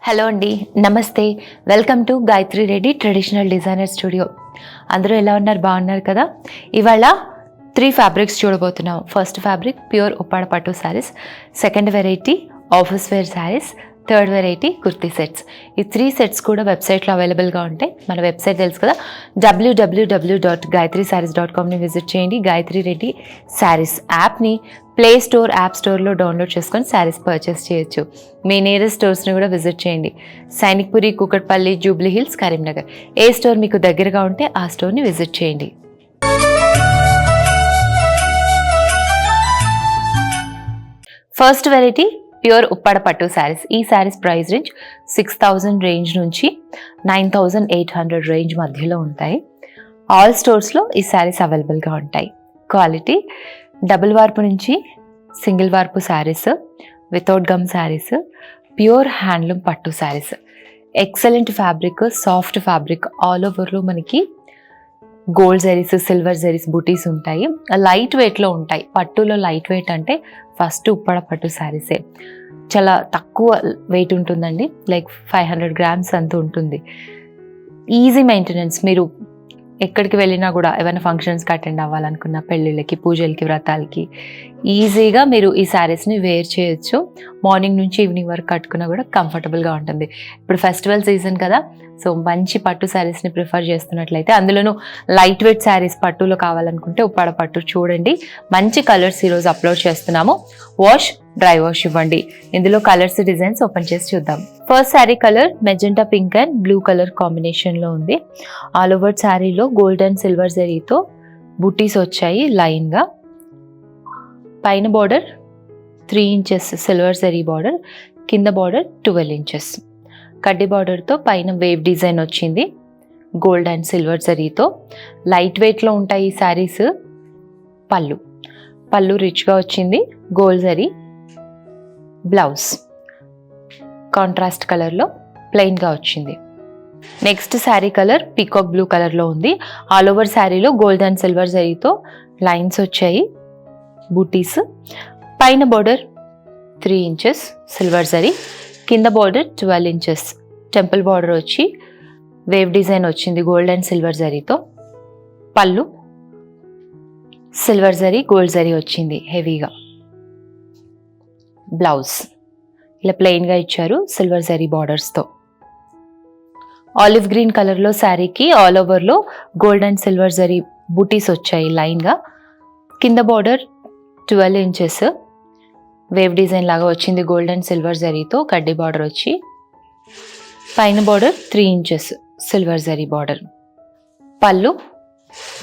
Hello అండి, నమస్తే. Welcome to Gayatri Reddy traditional designer studio. అందరూ ఎలా ఉన్నారు? బాగున్నారు కదా? ఇవాళ 3 ఫ్యాబ్రిక్స్ చూడబోతున్నాం. ఫస్ట్ ఫ్యాబ్రిక్ ప్యూర్ ఉప్పాడ పట్టు saris, second variety office wear saris, third variety kurti sets. ఈ 3 సెట్స్ కూడా వెబ్సైట్లో అవైలబుల్గా ఉంటాయి. మన వెబ్సైట్ తెలుసు కదా, www.gayatrisarees.comని విజిట్ చేయండి. గాయత్రి రెడ్డి శారీస్ యాప్ని ప్లే స్టోర్, యాప్ స్టోర్లో డౌన్లోడ్ చేసుకొని శారీస్ పర్చేస్ చేయొచ్చు. మీ నియరెస్ట్ స్టోర్స్ని కూడా విజిట్ చేయండి. సైనిక్పురి, కూకట్పల్లి, జూబ్లీ హిల్స్, కరీంనగర్. ఏ స్టోర్ మీకు దగ్గరగా ఉంటే ఆ స్టోర్ని విజిట్ చేయండి. ఫస్ట్ వెరైటీ ప్యూర్ ఉప్పాడ పట్టు శారీస్. ఈ శారీస్ ప్రైస్ రేంజ్ 6,000 రేంజ్ నుంచి 9,800 రేంజ్ మధ్యలో ఉంటాయి. ఆల్ స్టోర్స్లో ఈ శారీస్ అవైలబుల్గా ఉంటాయి. క్వాలిటీ డబుల్ వార్పు నుంచి single warp saris, without gum saris, pure handloom పట్టు saris. Excellent fabric, soft fabric. All ఓవర్లో మనకి గోల్డ్ జరీస్, సిల్వర్ జరీస్ బూటీస్ ఉంటాయి. లైట్ వెయిట్లో ఉంటాయి. పట్టులో లైట్ వెయిట్ అంటే ఫస్ట్ ఉప్పాడ పట్టు శారీసే. చాలా తక్కువ వెయిట్ ఉంటుందండి, లైక్ 500 గ్రామ్స్ అంత ఉంటుంది. Easy maintenance. మీరు ఎక్కడికి వెళ్ళినా కూడా ఏమైనా ఫంక్షన్స్కి అటెండ్ అవ్వాలనుకున్న, పెళ్ళిళ్ళకి, పూజలకి, వ్రతాలకి ఈజీగా మీరు ఈ శారీస్ని వేర్ చేయొచ్చు. మార్నింగ్ నుంచి ఈవినింగ్ వరకు కట్టుకున్నా కూడా కంఫర్టబుల్గా ఉంటుంది. ఇప్పుడు ఫెస్టివల్ సీజన్ కదా, సో మంచి పట్టు శారీస్ని ప్రిఫర్ చేస్తున్నట్లయితే, అందులోనూ లైట్ వెయిట్ శారీస్ పట్టులో కావాలనుకుంటే ఉప్పాడ పట్టు చూడండి. మంచి కలర్స్ ఈరోజు అప్లోడ్ చేస్తున్నాము. వాష్, డ్రై వాష్ ఇవ్వండి. ఇందులో కలర్స్, డిజైన్స్ ఓపెన్ చేసి చూద్దాం. First sari colour magenta pink and blue colour కాంబినేషన్లో ఉంది. ఆల్ ఓవర్ శారీలో గోల్డ్ అండ్ సిల్వర్ జరీతో బుటీస్ వచ్చాయి లైన్గా. పైన border 3 inches silver zari border, కింద బార్డర్ 12 ఇంచెస్ కడ్డీ బార్డర్తో పైన వేవ్ డిజైన్ వచ్చింది గోల్డ్ అండ్ సిల్వర్ జరీతో. లైట్ వెయిట్లో ఉంటాయి ఈ శారీస్. పళ్ళు రిచ్గా వచ్చింది, గోల్డ్ జరీ. బ్లౌజ్ కాంట్రాస్ట్ కలర్లో ప్లెయిన్గా వచ్చింది. Next sari colour peacock blue కలర్లో ఉంది. ఆల్ ఓవర్ శారీలో గోల్డ్ అండ్ సిల్వర్ జరీతో లైన్స్ వచ్చాయి, బూటీస్. పైన బార్డర్ 3 ఇంచెస్ సిల్వర్ జరీ, కింద బార్డర్ 12 ఇంచెస్ టెంపుల్ బార్డర్ వచ్చి వేవ్ డిజైన్ వచ్చింది గోల్డ్ అండ్ సిల్వర్ జరీతో. పళ్ళు సిల్వర్ జరీ, గోల్డ్ జరీ వచ్చింది హెవీగా. బ్లౌజ్ ఇలా ప్లెయిన్గా ఇచ్చారు సిల్వర్ జరీ బార్డర్స్తో. ఆలివ్ గ్రీన్ కలర్లో శారీకి ఆల్ ఓవర్లో గోల్డ్ అండ్ సిల్వర్ జరీ బూటీస్ వచ్చాయి లైన్గా. కింద బార్డర్ 12 ఇంచెస్ వేవ్ డిజైన్ లాగా వచ్చింది గోల్డ్ అండ్ సిల్వర్ జరీతో. కడ్డీ బార్డర్ వచ్చి పైన border 3 inches silver zari border. పళ్ళు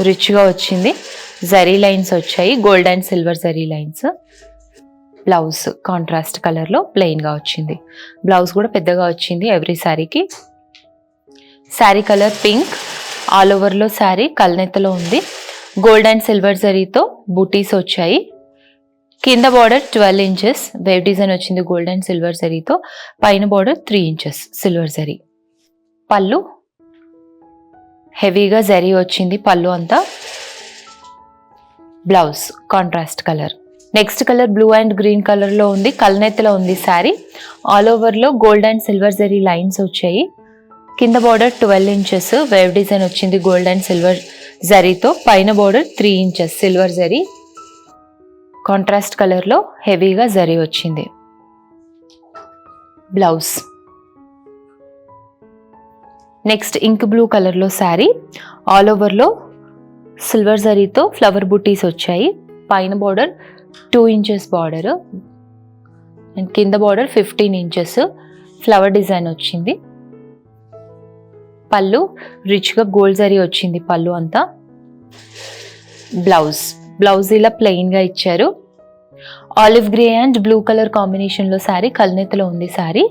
రిచ్గా వచ్చింది, జరీ లైన్స్ వచ్చాయి, gold and silver zari lines. Blouse contrast కలర్లో ప్లెయిన్గా వచ్చింది. బ్లౌజ్ కూడా పెద్దగా వచ్చింది ఎవ్రీ శారీకి. Sari colour pink. ఆల్ ఓవర్లో శారీ కల్నెత్తలో ఉంది. గోల్డ్ అండ్ సిల్వర్ జరీతో బూటీస్ వచ్చాయి. కింద బార్డర్ 12 ఇంచెస్ వేవ్ డిజైన్ వచ్చింది గోల్డ్ అండ్ సిల్వర్ జరీతో. పైన బార్డర్ 3 ఇంచెస్ సిల్వర్ జరీ. పళ్ళు హెవీగా జరీ వచ్చింది పళ్ళు అంతా. Blouse contrast colour. Next colour blue and green కలర్లో ఉంది, కల్నెత్తలో ఉంది శారీ. ఆల్ ఓవర్లో gold and silver zari lines వచ్చాయి. కింద బార్డర్ 12 ఇంచెస్ వేవ్ డిజైన్ వచ్చింది గోల్డ్ అండ్ సిల్వర్ జరీతో. పైన border 3 inches silver zari. Contrast కలర్లో హెవీగా జరీ వచ్చింది. బ్లౌజ్ నెక్స్ట్ ఇంక్ బ్లూ కలర్లో శారీ. ఆల్ ఓవర్లో సిల్వర్ జరీతో ఫ్లవర్ బుటీస్ వచ్చాయి. పైన బార్డర్ 2 ఇంచెస్ బార్డర్ అండ్ కింద బార్డర్ 15 ఇంచెస్ ఫ్లవర్ డిజైన్ వచ్చింది. పళ్ళు రిచ్గా గోల్డ్ జరీ వచ్చింది పళ్ళు అంతా. బ్లౌజ్ ఇలా ప్లెయిన్గా ఇచ్చారు. Olive grey and blue colour కాంబినేషన్లో శారీ కల్నెత్తలో ఉంది శారీ.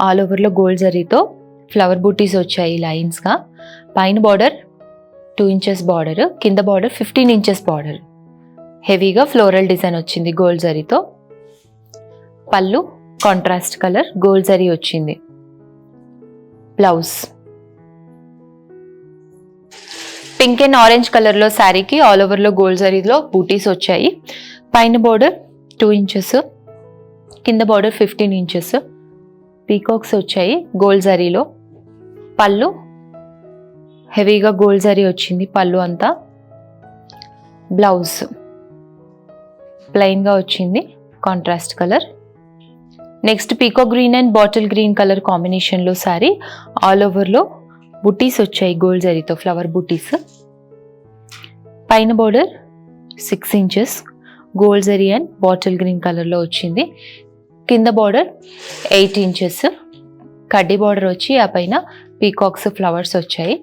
ఆల్ ఓవర్లో గోల్డ్ జరీతో ఫ్లవర్ బూటీస్ వచ్చాయి లైన్స్గా. పైన బార్డర్ 2 ఇంచెస్ బార్డర్, కింద బార్డర్ 15 ఇంచెస్ బార్డర్. హెవీగా ఫ్లోరల్ డిజైన్ వచ్చింది గోల్డ్ జరీతో. పళ్ళు కాంట్రాస్ట్ కలర్ గోల్డ్ జరీ వచ్చింది. బ్లౌజ్ పింక్ అండ్ ఆరెంజ్ కలర్లో శారీకి ఆల్ ఓవర్లో గోల్డ్ జరీలో బూటీస్ వచ్చాయి. పైన బార్డర్ 2 ఇంచెస్, కింద బార్డర్ 15 ఇంచెస్. పీకాక్స్ వచ్చాయి గోల్డ్ జరీలో. పళ్ళు హెవీగా గోల్డ్ జరీ వచ్చింది పళ్ళు అంతా. బ్లౌజ్ ప్లెయిన్గా వచ్చింది contrast colour. Next pico green and bottle green colour కాంబినేషన్లో శారీ. ఆల్ ఓవర్లో బుటీస్ వచ్చాయి గోల్డ్ జరీతో, ఫ్లవర్ బుటీస్. పైన border 6 inches gold zari and bottle green కలర్లో వచ్చింది. కింద బార్డర్ 8 ఇంచెస్ కడ్డీ బార్డర్ వచ్చి ఆ పైన పీకాక్స్ ఫ్లవర్స్ వచ్చాయి.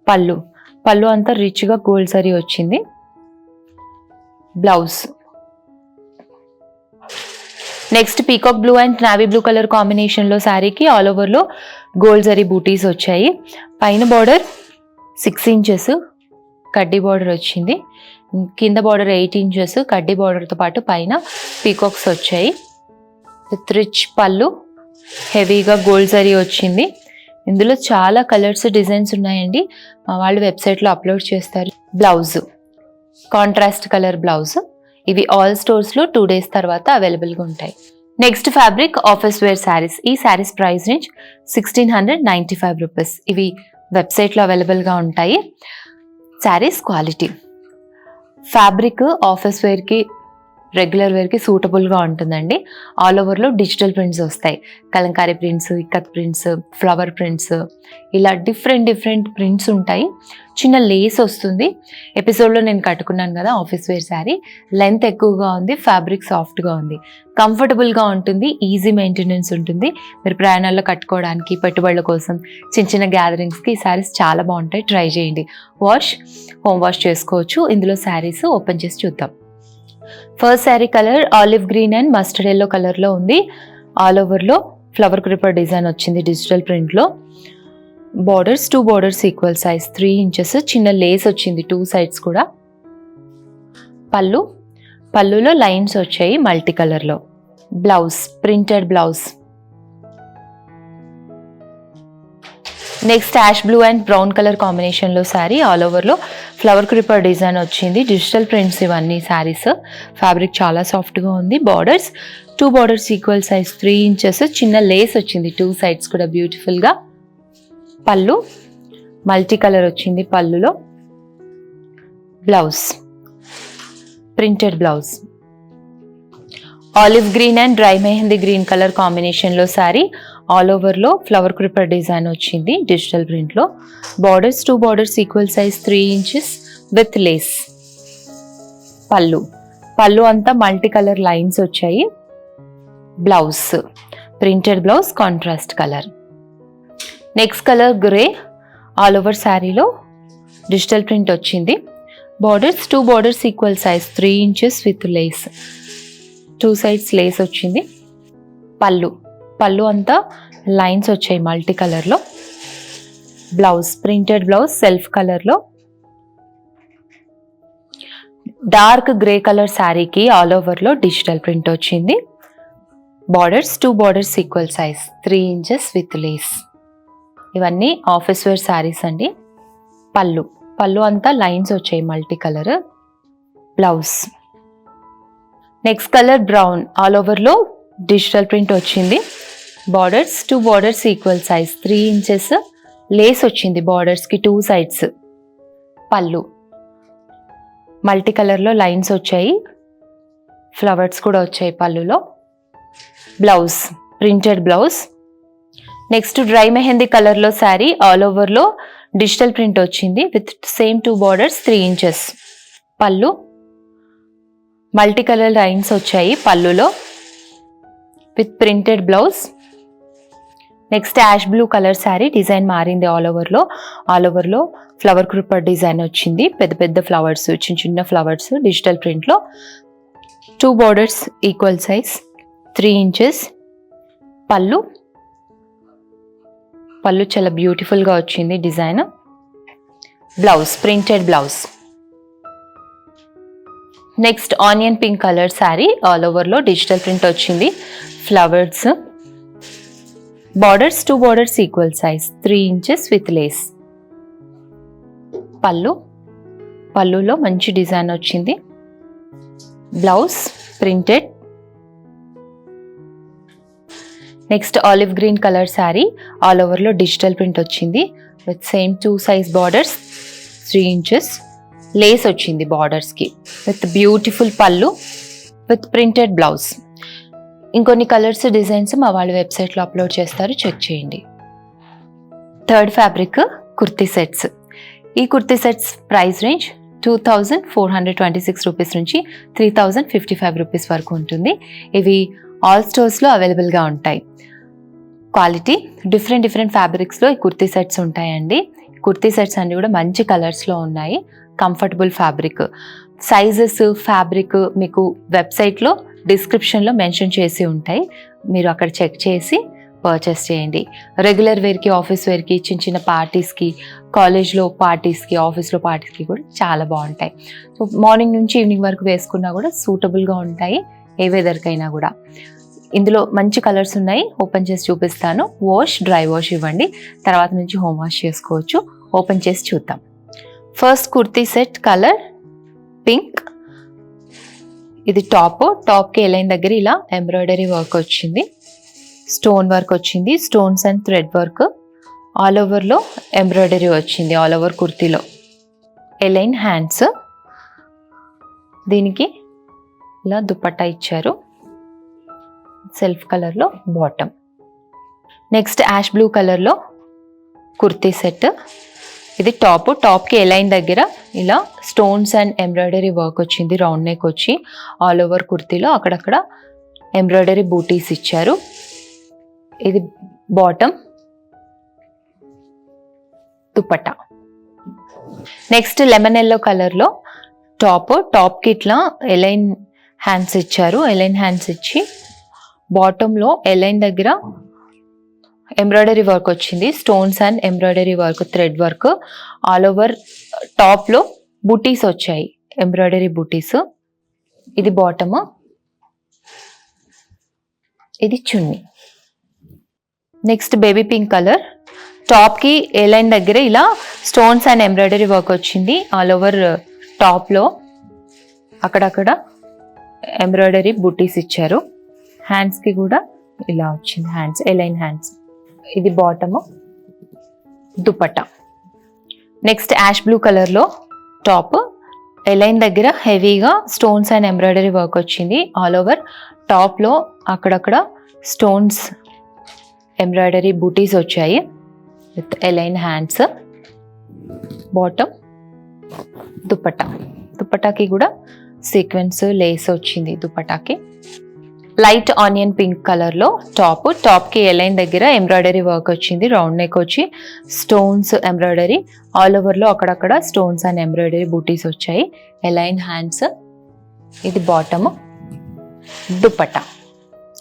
పళ్ళు అంతా రిచ్గా గోల్డ్ జరీ వచ్చింది. Blouse next peacock blue and navy blue colour కాంబినేషన్లో శారీకి ఆల్ ఓవర్లో గోల్డ్ జరీ బూటీస్ వచ్చాయి. పైన బార్డర్ 6 ఇంచెస్ కడ్డీ బార్డర్ వచ్చింది. కింద బార్డర్ 8 ఇంచెస్ కడ్డీ బార్డర్తో పాటు పైన పీకాక్స్ వచ్చాయి. విత్ రిచ్ పళ్ళు హెవీగా గోల్డ్ జరీ వచ్చింది. ఇందులో చాలా కలర్స్ డిజైన్స్ ఉన్నాయండి, మా వాళ్ళు వెబ్సైట్లో అప్లోడ్ చేస్తారు. Blouse contrast colour blouse. ఇవి ఆల్ స్టోర్స్లో 2 days తర్వాత అవైలబుల్గా ఉంటాయి. Next fabric office wear saris. ఈ శారీస్ ప్రైస్ రేంజ్ 1695 రూపీస్. ఇవి వెబ్సైట్లో అవైలబుల్గా ఉంటాయి. శారీస్ క్వాలిటీ ఫ్యాబ్రిక్ ఆఫీస్ వేర్కి రెగ్యులర్ వేర్కి సూటబుల్గా ఉంటుందండి. ఆల్ ఓవర్లో డిజిటల్ ప్రింట్స్ వస్తాయి. Kalamkari prints, ikat prints, flower prints, ఇలా డిఫరెంట్ ప్రింట్స్ ఉంటాయి. చిన్న లేస్ వస్తుంది. ఎపిసోడ్లో నేను కట్టుకున్నాను కదా ఆఫీస్ వేర్ శారీ, లెంత్ ఎక్కువగా ఉంది, ఫ్యాబ్రిక్ సాఫ్ట్గా ఉంది, కంఫర్టబుల్గా ఉంటుంది, ఈజీ మెయింటెనెన్స్ ఉంటుంది. మీరు ప్రయాణాల్లో కట్టుకోవడానికి, పెట్టుబడుల కోసం, చిన్న గ్యాదరింగ్స్కి ఈ శారీస్ చాలా బాగుంటాయి. ట్రై చేయండి. హోమ్ వాష్ చేసుకోవచ్చు. ఇందులో శారీస్ ఓపెన్ చేసి చూద్దాం. First sari colour olive green and mustard yellow కలర్లో ఉంది. ఆల్ ఓవర్లో ఫ్లవర్ క్రిపర్ డిజైన్ వచ్చింది డిజిటల్ ప్రింట్లో. Borders 2 borders equal size 3 inches. చిన్న లేస్ వచ్చింది 2 sides కూడా. పళ్ళులో లైన్స్ వచ్చాయి మల్టీ కలర్లో. Blouse printed blouse. Next ash blue and brown colour కాంబినేషన్లో శారీ. ఆల్ ఓవర్లో ఫ్లవర్ క్రిపర్ డిజైన్ వచ్చింది. డిజిటల్ ప్రింట్స్ ఇవన్నీ శారీస్. ఫ్యాబ్రిక్ చాలా సాఫ్ట్గా ఉంది. Borders 2 borders equal size 3 inches. చిన్న లేస్ వచ్చింది 2 sides కూడా బ్యూటిఫుల్గా. పళ్ళు మల్టీ కలర్ వచ్చింది పళ్ళులో. Blouse printed blouse. Olive green and dry mehndi green colour కాంబినేషన్లో శారీ. ఆల్ ఓవర్లో ఫ్లవర్ క్రిపర్ డిజైన్ వచ్చింది డిజిటల్ ప్రింట్లో. Borders 2 borders equal size 3 inches with lace. పళ్ళు అంతా మల్టీ కలర్ లైన్స్ వచ్చాయి. Blouse printed blouse contrast colour. Next colour grey. All over శారీలో digital print వచ్చింది. Borders 2 borders equal size 3 inches with lace. 2 sides lace వచ్చింది. పళ్ళు అంతా lines వచ్చాయి multi కలర్లో. బ్లౌజ్ ప్రింటెడ్ బ్లౌజ్ సెల్ఫ్ కలర్లో. డార్క్ గ్రే కలర్ శారీకి ఆల్ ఓవర్లో డిజిటల్ ప్రింట్ వచ్చింది. Borders 2 borders equal size 3 inches with lace. ఇవన్నీ ఆఫీస్ వేర్ శారీస్ అండి. పళ్ళు అంతా లైన్స్ వచ్చాయి multi colour. Blouse next colour brown. All ఓవర్లో డిజిటల్ ప్రింట్ వచ్చింది. Borders 2 borders equal size 3 inches. Lace వచ్చింది బార్డర్స్కి 2 sides. పళ్ళు మల్టీ కలర్లో లైన్స్ వచ్చాయి. ఫ్లవర్స్ కూడా వచ్చాయి పళ్ళులో. Blouse printed blouse. Next dry mehndi కలర్లో శారీ. ఆల్ ఓవర్లో డిజిటల్ ప్రింట్ వచ్చింది విత్ సేమ్ 2 బార్డర్స్ 3 ఇంచెస్. పళ్ళు మల్టీ కలర్ లైన్స్ వచ్చాయి పళ్ళులో with printed blouse. Next ash blue colour sari. Design మారింది. ఆల్ ఓవర్లో ఫ్లవర్ క్రిపర్ డిజైన్ వచ్చింది. పెద్ద ఫ్లవర్స్, చిన్న ఫ్లవర్స్ డిజిటల్ ప్రింట్లో. 2 బార్డర్స్ ఈక్వల్ సైజ్ 3 ఇంచెస్. పళ్ళు చాలా బ్యూటిఫుల్గా వచ్చింది design. Blouse printed blouse. Next onion pink colour sari. All ఓవర్లో డిజిటల్ ప్రింట్ వచ్చింది. Flowers. Borders 2 borders equal size 3 inches with lace. పళ్ళులో మంచి డిజైన్ వచ్చింది. Blouse printed. Next olive green colour sari, all ఓవర్లో డిజిటల్ ప్రింట్ వచ్చింది with same 2 size borders, 3 inches lace వచ్చింది బార్డర్స్కి with beautiful పళ్ళు విత్ ప్రింటెడ్ బ్లౌజ్. ఇంకొన్ని కలర్స్ డిజైన్స్ మా వాళ్ళ వెబ్సైట్లో అప్లోడ్ చేస్తారు, చెక్ చేయండి. Third fabric kurti sets. ఈ kurti sets price range 2426 rupees నుంచి 3055 రూపీస్ వరకు ఉంటుంది. ఇవి ఆల్ స్టోర్స్లో అవైలబుల్గా ఉంటాయి. క్వాలిటీ డిఫరెంట్ ఫ్యాబ్రిక్స్లో ఈ కుర్తీ సెట్స్ ఉంటాయండి. కుర్తీ సెట్స్ అన్నీ కూడా మంచి కలర్స్లో ఉన్నాయి. కంఫర్టబుల్ ఫ్యాబ్రిక్, సైజెస్, ఫ్యాబ్రిక్ మీకు వెబ్సైట్లో డిస్క్రిప్షన్లో మెన్షన్ చేసి ఉంటాయి. మీరు అక్కడ చెక్ చేసి పర్చేస్ చేయండి. రెగ్యులర్ వేర్కి, ఆఫీస్ వేర్కి, చిన్న పార్టీస్కి, కాలేజ్లో పార్టీస్కి, ఆఫీస్లో పార్టీస్కి కూడా చాలా బాగుంటాయి. సో మార్నింగ్ నుంచి ఈవినింగ్ వరకు వేసుకున్నా కూడా సూటబుల్గా ఉంటాయి ఏ వెదర్కైనా కూడా. ఇందులో మంచి కలర్స్ ఉన్నాయి, ఓపెన్ చేసి చూపిస్తాను. వాష్, డ్రై వాష్ ఇవ్వండి, తర్వాత నుంచి హోమ్ వాష్ చేసుకోవచ్చు. ఓపెన్ చేసి చూద్దాం. First kurti set colour pink. ఇది టాప్కి ఎలైన్ దగ్గర ఇలా ఎంబ్రాయిడరీ వర్క్ వచ్చింది, స్టోన్ వర్క్ వచ్చింది, stones and thread work. All ఓవర్లో ఎంబ్రాయిడరీ వచ్చింది, ఆల్ ఓవర్ కుర్తీలో. ఎలైన్ హ్యాండ్స్, దీనికి ఇలా దుపట్టా ఇచ్చారు, సెల్ఫ్ కలర్లో బాటమ్. నెక్స్ట్ యాష్ బ్లూ కలర్లో కుర్తీ సెట్. ఇది టాప్కి ఎలైన్ దగ్గర ఇలా స్టోన్స్ అండ్ ఎంబ్రాయిడరీ వర్క్ వచ్చింది, రౌండ్ నెక్ వచ్చి ఆల్ ఓవర్ కుర్తీలో అక్కడక్కడ ఎంబ్రాయిడరీ బూటీస్ ఇచ్చారు. ఇది bottom, dupatta. Next lemon yellow కలర్లో టాప్కి ఇట్లా ఎలైన్ హ్యాండ్స్ ఇచ్చారు. ఎలైన్ హ్యాండ్స్ ఇచ్చి బాటంలో ఎలైన్ దగ్గర ఎంబ్రాయిడరీ వర్క్ వచ్చింది, stones and embroidery work, thread work. All over టాప్లో బూటీస్ వచ్చాయి, ఎంబ్రాయిడరీ బూటీస్. ఇది బాటమ్, ఇది chunni. Next baby pink colour. టాప్కి ఎలైన్ దగ్గర ఇలా స్టోన్స్ అండ్ ఎంబ్రాయిడరీ వర్క్ వచ్చింది. ఆల్ ఓవర్ టాప్లో అక్కడక్కడ ఎంబ్రాయిడరీ బూటీస్ ఇచ్చారు. హ్యాండ్స్కి కూడా ఇలా వచ్చింది, హ్యాండ్స్ ఎలైన్ హ్యాండ్స్. ఇది bottom, dupatta. Next ash blue కలర్లో టాప్, ఎలైన్ దగ్గర హెవీగా స్టోన్స్ అండ్ ఎంబ్రాయిడరీ వర్క్ వచ్చింది. ఆల్ ఓవర్ టాప్లో అక్కడక్కడ స్టోన్స్ ఎంబ్రాయిడరీ బూటీస్ వచ్చాయి విత్ ఎలైన్ హ్యాండ్స్. బాటమ్, దుపట్టాకి కూడా సీక్వెన్స్ లేస్ వచ్చింది దుపట్టాకి. లైట్ ఆనియన్ పింక్ కలర్లో టాప్కి ఎలైన్ దగ్గర ఎంబ్రాయిడరీ వర్క్ వచ్చింది, రౌండ్ నెక్ వచ్చి స్టోన్స్ ఎంబ్రాయిడరీ. ఆల్ ఓవర్లో అక్కడక్కడ స్టోన్స్ అండ్ ఎంబ్రాయిడరీ బూటీస్ వచ్చాయి, ఎలైన్ హ్యాండ్స్. ఇది బాటమ్, దుపట్టా.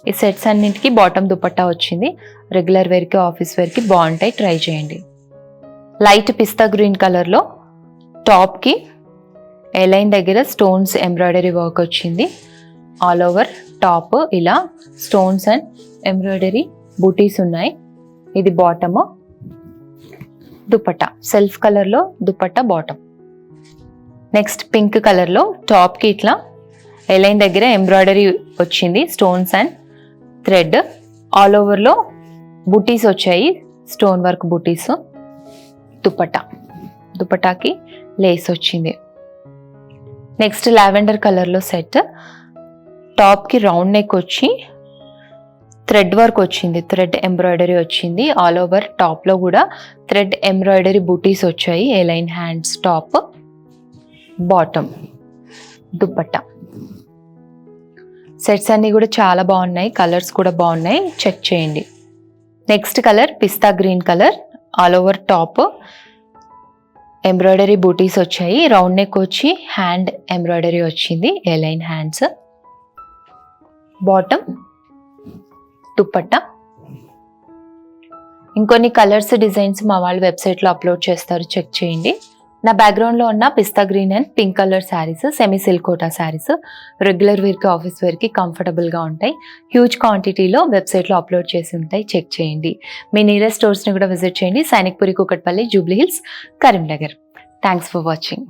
ఈ సెట్స్ అన్నింటికి బాటమ్ దుపట్టా వచ్చింది. రెగ్యులర్ వేర్కి, ఆఫీస్ వేర్కి బాగుంటాయి, ట్రై చేయండి. లైట్ పిస్తా గ్రీన్ కలర్లో టాప్కి ఎలైన్ దగ్గర స్టోన్స్ ఎంబ్రాయిడరీ వర్క్ వచ్చింది. ఆల్ ఓవర్ టాప్ ఇలా స్టోన్స్ అండ్ ఎంబ్రాయిడరీ బూటీస్ ఉన్నాయి. ఇది బాటమ్, దుపట్టా, సెల్ఫ్ కలర్లో దుపట్టా బాటమ్. నెక్స్ట్ పింక్ కలర్లో టాప్కి ఇట్లా ఎలైన్ దగ్గర ఎంబ్రాయిడరీ వచ్చింది, స్టోన్స్ అండ్ థ్రెడ్. ఆల్ ఓవర్లో బూటీస్ వచ్చాయి, స్టోన్ వర్క్ బూటీస్. దుపట్టాకి లేస్ వచ్చింది. నెక్స్ట్ లావెండర్ కలర్లో సెట్. టాప్కి రౌండ్ నెక్ వచ్చి థ్రెడ్ వర్క్ వచ్చింది, థ్రెడ్ ఎంబ్రాయిడరీ వచ్చింది. ఆల్ ఓవర్ టాప్లో కూడా థ్రెడ్ ఎంబ్రాయిడరీ బూటీస్ వచ్చాయి, A line hands. Top, bottom, dupatta. Sets అన్నీ కూడా చాలా బాగున్నాయి, కలర్స్ కూడా బాగున్నాయి, చెక్ చేయండి. Next colour pista green colour. All over top embroidery బూటీస్ వచ్చాయి, రౌండ్ నెక్ వచ్చి హ్యాండ్ ఎంబ్రాయిడరీ వచ్చింది, ఎలైన్ హ్యాండ్స్. బాటమ్, దుపట్టా. ఇంకొన్ని కలర్స్, డిజైన్స్ మా వాళ్ళు వెబ్సైట్లో అప్లోడ్ చేస్తారు, చెక్ చేయండి. నా బ్యాక్గ్రౌండ్లో ఉన్న pista green and pink colour saris semi silk Kota saris regular వేర్కి, ఆఫీస్ వేర్కి కంఫర్టబుల్గా ఉంటాయి. హ్యూజ్ క్వాంటిటీలో వెబ్సైట్లో అప్లోడ్ చేసి ఉంటాయి, చెక్ చేయండి. మీ నియరెస్ట్ స్టోర్స్ని కూడా విజిట్ చేయండి. Sainikpuri, Kukatpally, Jubilee Hills, Karimnagar. Thanks for watching.